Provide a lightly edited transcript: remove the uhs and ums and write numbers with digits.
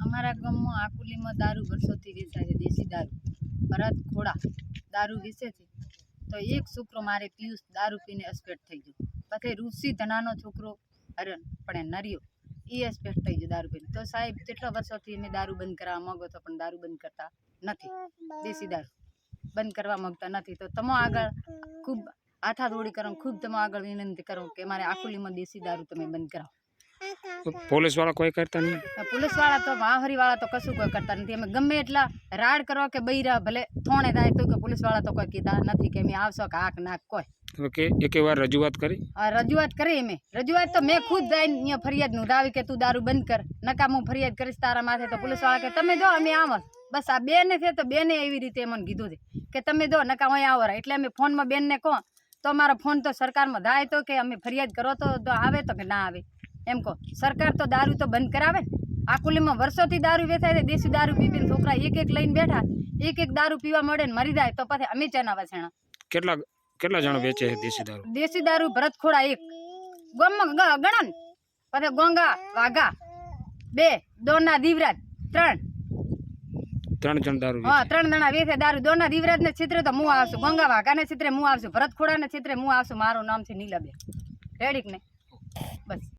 અમારા ગામમાં આકુલીમાં દારૂ વર્ષોથી વેચાય છે, દેશી દારૂ ભરત ખોડા દારૂ વેચે છે. તો એક છોકરો મારે પિયુષ દારૂ પીને અસ્પેટ થઈ ગયો. પછી ઋષિ ધનાનો છોકરો હરણ પણ નરિયો એ અસ્પેટ થઈ ગયો દારૂ પીને. તો સાહેબ કેટલા વર્ષોથી અમે દારૂ બંધ કરવા માંગો તો પણ દારૂ બંધ કરતા નથી, દેશી દારૂ બંધ કરવા માંગતા નથી. તો તમે આગળ ખૂબ હાથાદોડી કરો, ખૂબ તમે આગળ વિનંતી કરો કે અમારે આકુલીમાં દેશી દારૂ તમે બંધ કરાવો. પોલીસ વાળા કોઈ કરતા નહીં? પોલીસ વાળા તો વાહરી વાળા તો કશું કોઈ કરતા નથી. અમે ગમે એટલા રાડ કરો કે બૈરા ભલે થોણે થાય તો કે પોલીસ વાળા તો કોઈ કીધા નથી કે અમે આવશો કે હાક નાક કોઈ. એક વાર રજૂઆત કરી? રજૂઆત કરી અમે. રજૂઆત તો મેં ખુદ જઈને અહીંયા ફરિયાદ નોંધાવી કે તું દારૂ બંધ કર, નકામ હું ફરિયાદ કરીશ તારા માથે. તો પોલીસ વાળા કે તમે જો અમે આવો. બસ આ બેન છે તો બેને એવી રીતે મને કીધું છે કે તમે જો નકામ અહીંયા આવો. એટલે અમે ફોનમાં બેનને કહો તો અમારો ફોન તો સરકારમાં જાય તો કે અમે ફરિયાદ કરો તો આવે તો કે ના આવે એમ કહો. સરકાર તો દારૂ તો બંધ કરાવે ને. આકુલીમાં વર્ષોથી દારૂ વેચાય છે, દેશી દારૂ પીને છોકરા એક લઈને બેઠા, એક દારૂ પીવા મળે ને મરી જાય તો પછી અમે ચેના વસેણા. કેટલા જણ વેચે છે દેશી દારૂ? દેશી દારૂ ભરત ખોડા એક ગોમમાં ગણન, પછી ગોંગા વાઘા 2, દોના દીવરાજ 3 જણ દારૂ. હા 3 જણા વેચે દારૂ. દોના દીવરાજ ને ચિત્રે તો હું આવશું, ગોંગા વાઘા ને ચિત્રે હું આવશું, ભરત ખોડા ને ચિત્રે હું આવશું. મારું નામ છે નીલાબેન રેડીક ને બસ.